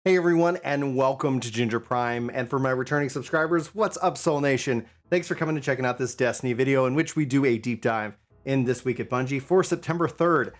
Hey everyone, and welcome to Ginger Prime. And for my returning subscribers, what's up, Soul Nation? Thanks for coming and checking out this Destiny video in which we do a deep dive in This Week at Bungie for September 3rd.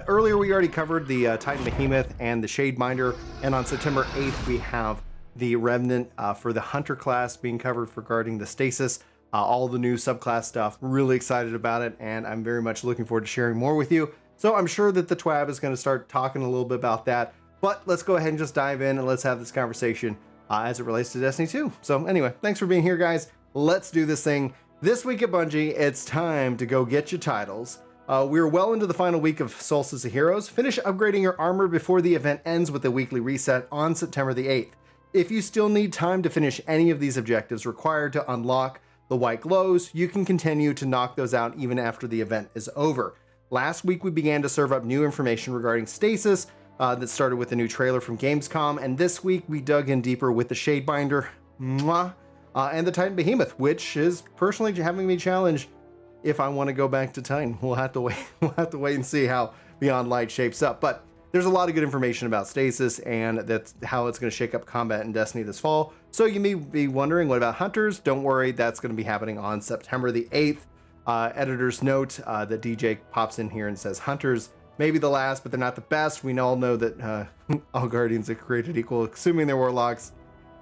Earlier we already covered the Titan Behemoth and the Shademinder, and on September 8th we have the Remnant for the Hunter class being covered regarding the Stasis, all the new subclass stuff. Really excited about it, and I'm very much looking forward to sharing more with you. So I'm sure that the TWAB is going to start talking a little bit about that. But let's go ahead and just dive in and let's have this conversation as it relates to Destiny 2. So anyway, thanks for being here, guys. Let's do this thing. This week at Bungie, it's time to go get your titles. We're well into the final week of Solstice of Heroes. Finish upgrading your armor before the event ends with a weekly reset on September the 8th. If you still need time to finish any of these objectives required to unlock the white glows, you can continue to knock those out even after the event is over. Last week, we began to serve up new information regarding Stasis, that started with a new trailer from Gamescom, and this week we dug in deeper with the Shademinder, and the Titan Behemoth, which is personally having me challenge if I want to go back to Titan. We'll have to wait. We'll have to wait and see how Beyond Light shapes up. But there's a lot of good information about Stasis, and that's how it's going to shake up combat in Destiny this fall. So you may be wondering, what about Hunters? Don't worry, that's going to be happening on September the 8th. Editor's note that DJ pops in here and says Hunters maybe the last, but they're not the best. We all know that all Guardians are created equal, assuming they're Warlocks.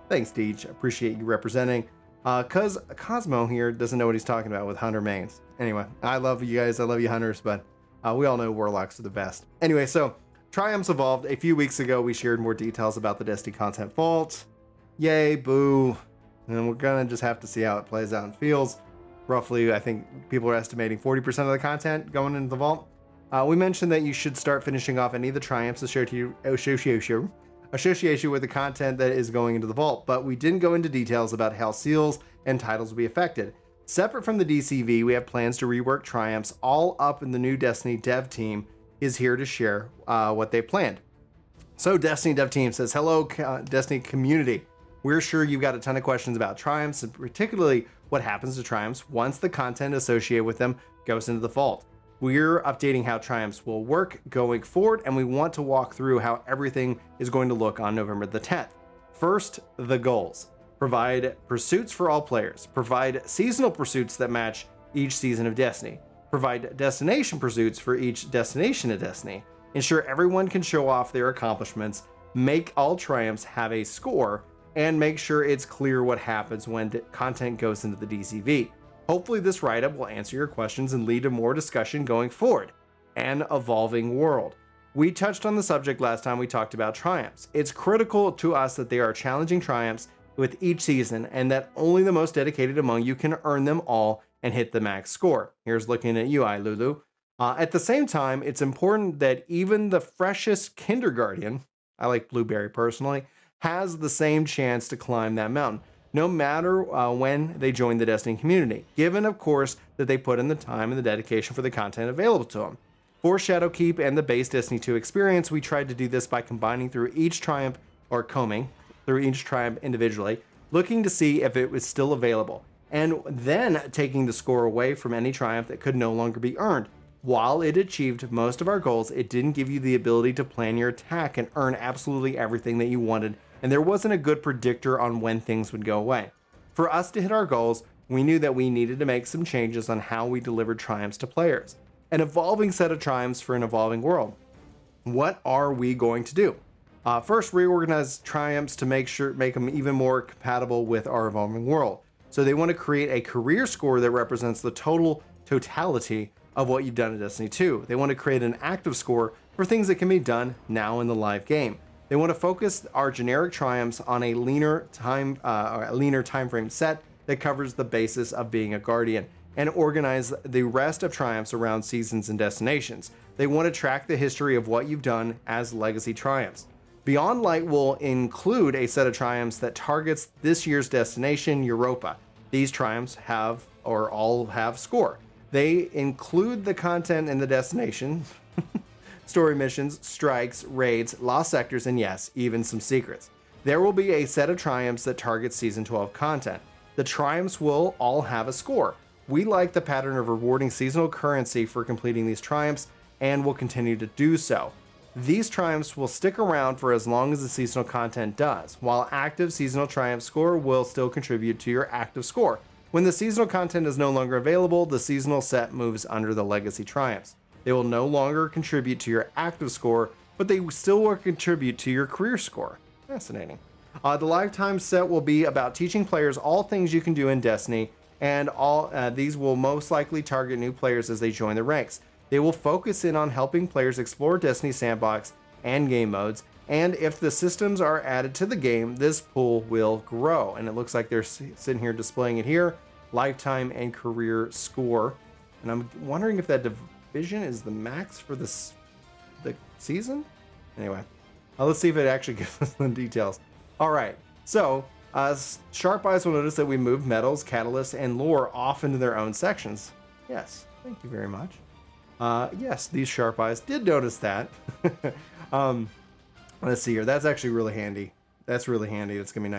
Thanks, Deej. Appreciate you representing. Cause Cosmo here doesn't know what he's talking about with Hunter mains. Anyway, I love you guys. I love you, Hunters, but we all know Warlocks are the best. Anyway, so Triumphs evolved. A few weeks ago, we shared more details about the Destiny content vault. Yay, boo. And we're gonna just have to see how it plays out and feels. Roughly, I think people are estimating 40% of the content going into the vault. We mentioned that you should start finishing off any of the triumphs association with the content that is going into the vault, but we didn't go into details about how seals and titles will be affected. Separate from the DCV, we have plans to rework triumphs all up in the new Destiny dev team is here to share what they planned. So Destiny dev team says, hello Destiny community. We're sure you've got a ton of questions about triumphs, and particularly what happens to triumphs once the content associated with them goes into the vault. We're updating how triumphs will work going forward, and we want to walk through how everything is going to look on November the 10th. First, the goals. Provide pursuits for all players. Provide seasonal pursuits that match each season of Destiny. Provide destination pursuits for each destination of Destiny. Ensure everyone can show off their accomplishments. Make all triumphs have a score, and make sure it's clear what happens when content goes into the DCV. Hopefully this write-up will answer your questions and lead to more discussion going forward. An evolving world. We touched on the subject last time we talked about triumphs. It's critical to us that they are challenging triumphs with each season, and that only the most dedicated among you can earn them all and hit the max score. Here's looking at you, Lulu. At the same time, it's important that even the freshest kindergarten, I like Blueberry personally, has the same chance to climb that mountain, no matter when they join the Destiny community, given, of course, that they put in the time and the dedication for the content available to them. For Shadowkeep and the base Destiny 2 experience, we tried to do this by combining through each triumph, or combing through each triumph individually, looking to see if it was still available, and then taking the score away from any triumph that could no longer be earned. While it achieved most of our goals, it didn't give you the ability to plan your attack and earn absolutely everything that you wanted, and there wasn't a good predictor on when things would go away. For us to hit our goals, we knew that we needed to make some changes on how we delivered triumphs to players. An evolving set of triumphs for an evolving world. What are we going to do? First, reorganize triumphs to make them even more compatible with our evolving world. So they want to create a career score that represents the totality of what you've done in Destiny 2. They want to create an active score for things that can be done now in the live game. They want to focus our generic triumphs on a leaner time frame set that covers the basis of being a guardian, and organize the rest of triumphs around seasons and destinations. They want to track the history of what you've done as legacy triumphs. Beyond Light will include a set of triumphs that targets this year's destination, Europa. These triumphs all have score. They include the content in the destination, story missions, strikes, raids, lost sectors, and yes, even some secrets. There will be a set of triumphs that target Season 12 content. The triumphs will all have a score. We like the pattern of rewarding seasonal currency for completing these triumphs, and will continue to do so. These triumphs will stick around for as long as the seasonal content does, while active seasonal triumph score will still contribute to your active score. When the seasonal content is no longer available, the seasonal set moves under the legacy triumphs. They will no longer contribute to your active score, but they still will contribute to your career score. Fascinating. The lifetime set will be about teaching players all things you can do in Destiny, and these will most likely target new players as they join the ranks. They will focus in on helping players explore Destiny sandbox and game modes, and if the systems are added to the game, this pool will grow. And it looks like they're sitting here displaying it here, lifetime and career score. And I'm wondering if that division is the max for the season? Anyway, let's see if it actually gives us the details. All right, so sharp eyes will notice that we moved medals, catalysts, and lore off into their own sections. Yes, thank you very much. Yes, these sharp eyes did notice that. Let's see here. That's actually really handy. That's really handy. That's going to be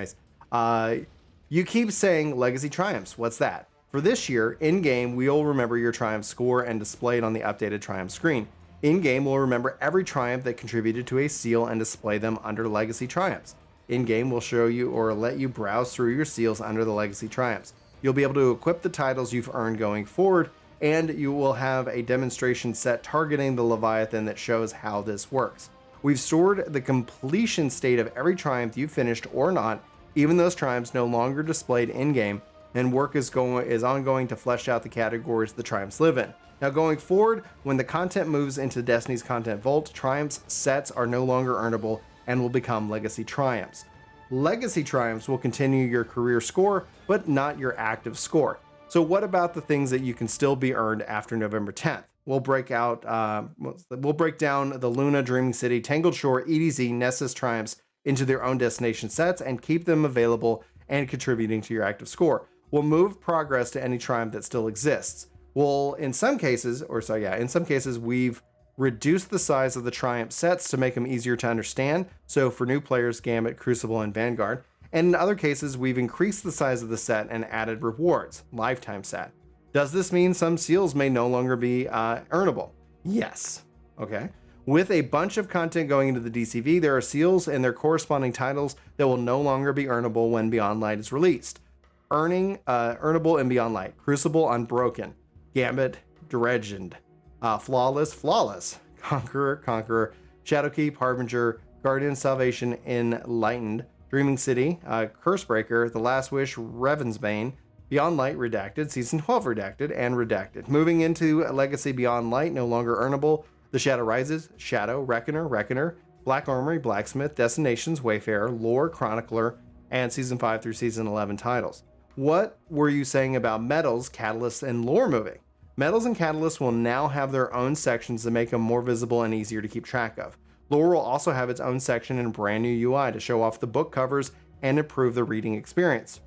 nice. You keep saying Legacy Triumphs. What's that? For this year, in-game, we'll remember your Triumph score and display it on the updated Triumph screen. In-game, we'll remember every Triumph that contributed to a seal and display them under Legacy Triumphs. In-game, we'll show you or let you browse through your seals under the Legacy Triumphs. You'll be able to equip the titles you've earned going forward, and you will have a demonstration set targeting the Leviathan that shows how this works. We've stored the completion state of every Triumph you finished or not, even those Triumphs no longer displayed in-game, and work is ongoing to flesh out the categories the Triumphs live in. Now going forward, when the content moves into Destiny's Content Vault, Triumphs sets are no longer earnable and will become Legacy Triumphs. Legacy Triumphs will continue your career score, but not your active score. So what about the things that you can still be earned after November 10th? We'll break down the Luna, Dreaming City, Tangled Shore, EDZ, Nessus Triumphs into their own destination sets and keep them available and contributing to your active score. We'll move progress to any Triumph that still exists. In some cases, we've reduced the size of the Triumph sets to make them easier to understand. So for new players, Gambit, Crucible, and Vanguard. And in other cases, we've increased the size of the set and added rewards, lifetime set. Does this mean some seals may no longer be earnable? Yes. Okay. With a bunch of content going into the DCV, there are seals and their corresponding titles that will no longer be earnable when Beyond Light is released. Earnable in Beyond Light: Crucible, Unbroken; Gambit, Dredged; Flawless; Conqueror; Shadowkeep, Harbinger; Guardian, Salvation, Enlightened; Dreaming City, Cursebreaker, The Last Wish, Ravensbane; Beyond Light, Redacted; Season 12, Redacted; and Redacted. Moving into Legacy Beyond Light, no longer earnable: The Shadow Rises, Shadow, Reckoner, Black Armory, Blacksmith, Destinations, Wayfarer, Lore, Chronicler, and Season 5 through Season 11 titles. What were you saying about medals, catalysts, and lore moving? Medals and catalysts will now have their own sections to make them more visible and easier to keep track of. Lore will also have its own section and brand new UI to show off the book covers and improve the reading experience.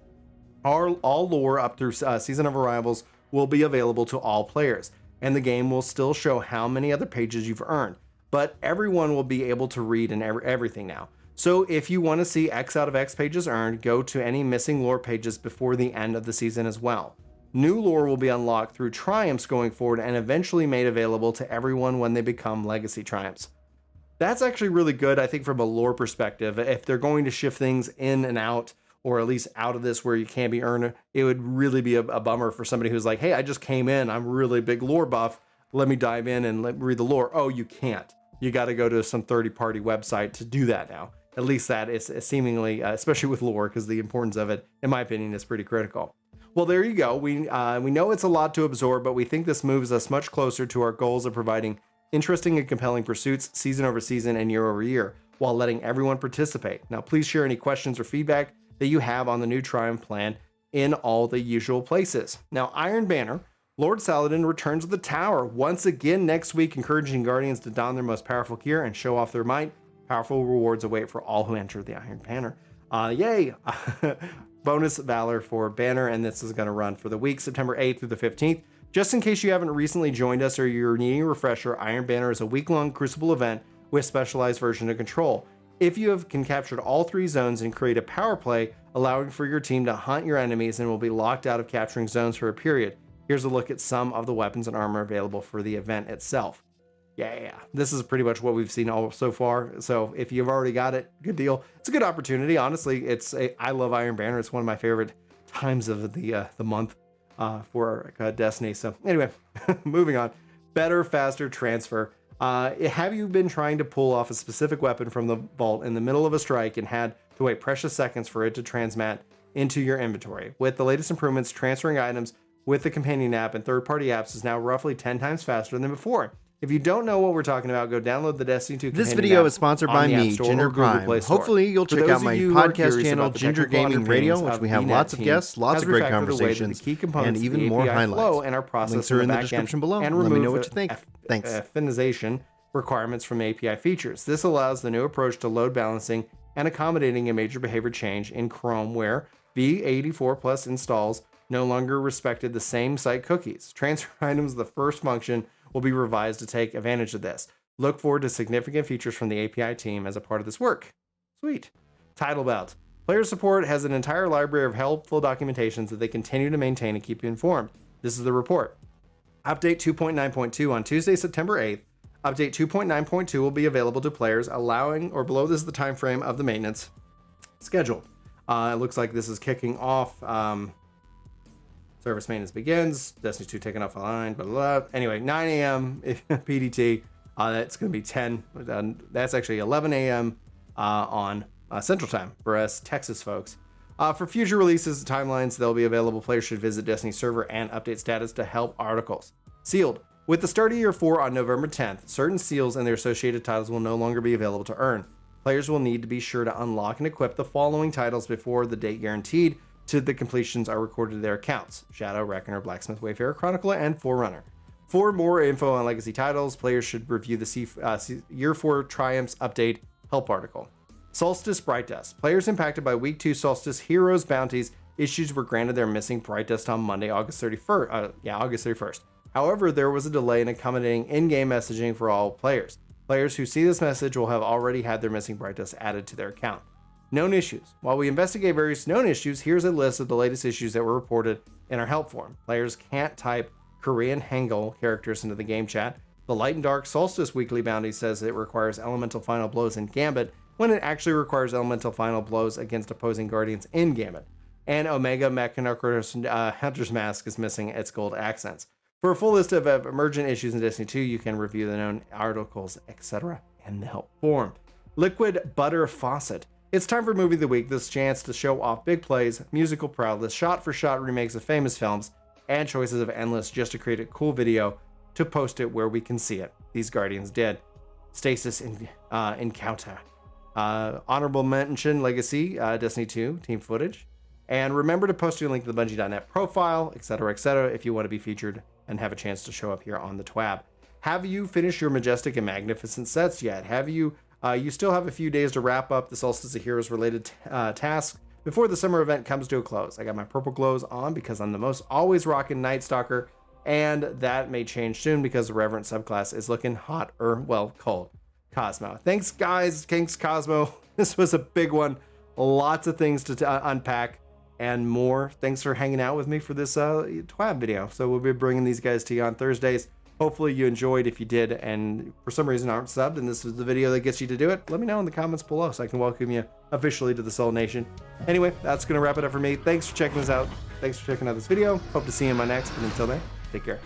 All lore up through Season of Arrivals will be available to all players, and the game will still show how many other pages you've earned, but everyone will be able to read and everything now. So if you want to see X out of X pages earned, go to any missing lore pages before the end of the season as well. New lore will be unlocked through Triumphs going forward and eventually made available to everyone when they become Legacy Triumphs. That's actually really good, I think, from a lore perspective. If they're going to shift things in and out, or at least out of this where you can't be earned, it would really be a bummer for somebody who's like, hey, I just came in, I'm really big lore buff, let me dive in and let me read the lore. Oh, you can't. You got to go to some third-party website to do that now. At least that is seemingly, especially with lore, because the importance of it, in my opinion, is pretty critical. Well, there you go. We know it's a lot to absorb, but we think this moves us much closer to our goals of providing interesting and compelling pursuits season over season and year over year, while letting everyone participate. Now, please share any questions or feedback that you have on the new Triumph plan in all the usual places. Now, Iron Banner, Lord Saladin returns to the tower once again next week, encouraging Guardians to don their most powerful gear and show off their might. Powerful rewards await for all who enter the Iron Banner. Yay! Bonus Valor for Banner, and this is going to run for the week September 8th through the 15th. Just in case you haven't recently joined us or you're needing a refresher, Iron Banner is a week-long Crucible event with specialized version of control. If you can captured all 3 zones and create a power play, allowing for your team to hunt your enemies and will be locked out of capturing zones for a period. Here's a look at some of the weapons and armor available for the event itself. Yeah. This is pretty much what we've seen all so far. So if you've already got it, good deal. It's a good opportunity. Honestly, I love Iron Banner. It's one of my favorite times of the month for Destiny. So anyway, moving on. Better, faster transfer. Have you been trying to pull off a specific weapon from the vault in the middle of a strike and had to wait precious seconds for it to transmat into your inventory? With the latest improvements, transferring items with the companion app and third-party apps is now roughly 10 times faster than before. If you don't know what we're talking about, go download the Destiny 2 This video is sponsored by me, Ginger Prime. Hopefully you'll check out my podcast channel, Ginger Gaming Radio, which we have lots of guests, lots of great conversations, and even more highlights. And our process Links are in the description below. And let me know what you think. Thanks. Affinization requirements from API features. This allows the new approach to load balancing and accommodating a major behavior change in Chrome where V84 plus installs no longer respected the same site cookies. Transfer items, the first function, will be revised to take advantage of this. Look forward to significant features from the API team as a part of this work. Sweet. Title belt. Player support has an entire library of helpful documentations that they continue to maintain and keep you informed. This is the report. Update 2.9.2 on Tuesday, September 8th. Update 2.9.2 will be available to players allowing or below this is the time frame of the maintenance schedule. It looks like this is kicking off. Service maintenance begins. Destiny 2 taking off the line. Blah, blah, blah. Anyway, 9 a.m. PDT. That's going to be 10. That's actually 11 a.m. On Central Time for us Texas folks. For future releases timelines, they'll be available. Players should visit Destiny's server and update status to help articles. Sealed. With the start of Year 4 on November 10th, certain seals and their associated titles will no longer be available to earn. Players will need to be sure to unlock and equip the following titles before the date guaranteed to the completions are recorded to their accounts: Shadow, Reckoner, Blacksmith, Wayfarer, Chronicler, and Forerunner. For more info on legacy titles, players should review the Year 4 Triumphs Update help article. Solstice Bright Dust. Players impacted by Week 2 Solstice Heroes Bounties issues were granted their missing Bright Dust on Monday, August 31st. However, there was a delay in accommodating in-game messaging for all players. Players who see this message will have already had their missing Bright Dust added to their account. Known issues. While we investigate various known issues, here's a list of the latest issues that were reported in our help form. Players can't type Korean Hangul characters into the game chat. The Light and Dark Solstice Weekly Bounty says it requires elemental final blows in Gambit when it actually requires elemental final blows against opposing guardians in Gambit. And Omega Mechanocrator's Hunter's Mask is missing its gold accents. For a full list of emergent issues in Destiny 2, you can review the known articles, etc. in the help form. Liquid Butter Faucet. It's time for Movie of the Week, this chance to show off big plays, musical prowess, shot-for-shot remakes of famous films, and choices of endless just to create a cool video to post it where we can see it. These Guardians did. Stasis Encounter. Honorable mention, Legacy, Destiny 2, team footage. And remember to post your link to the Bungie.net profile, etc., if you want to be featured and have a chance to show up here on the TWAB. Have you finished your majestic and magnificent sets yet? Have you... you still have a few days to wrap up the Solstice of Heroes related tasks before the summer event comes to a close. I got my purple glows on because I'm the most always rocking Night Stalker, and that may change soon because the Reverend subclass is looking hot, cold. Cosmo. Thanks, guys. Thanks, Cosmo. This was a big one. Lots of things to unpack and more. Thanks for hanging out with me for this TWAB video. So we'll be bringing these guys to you on Thursdays. Hopefully you enjoyed. If you did and for some reason aren't subbed and this is the video that gets you to do it, let me know in the comments below so I can welcome you officially to the Soul Nation. Anyway, that's going to wrap it up for me. Thanks for checking this out. Thanks for checking out this video. Hope to see you in my next. And until then, take care.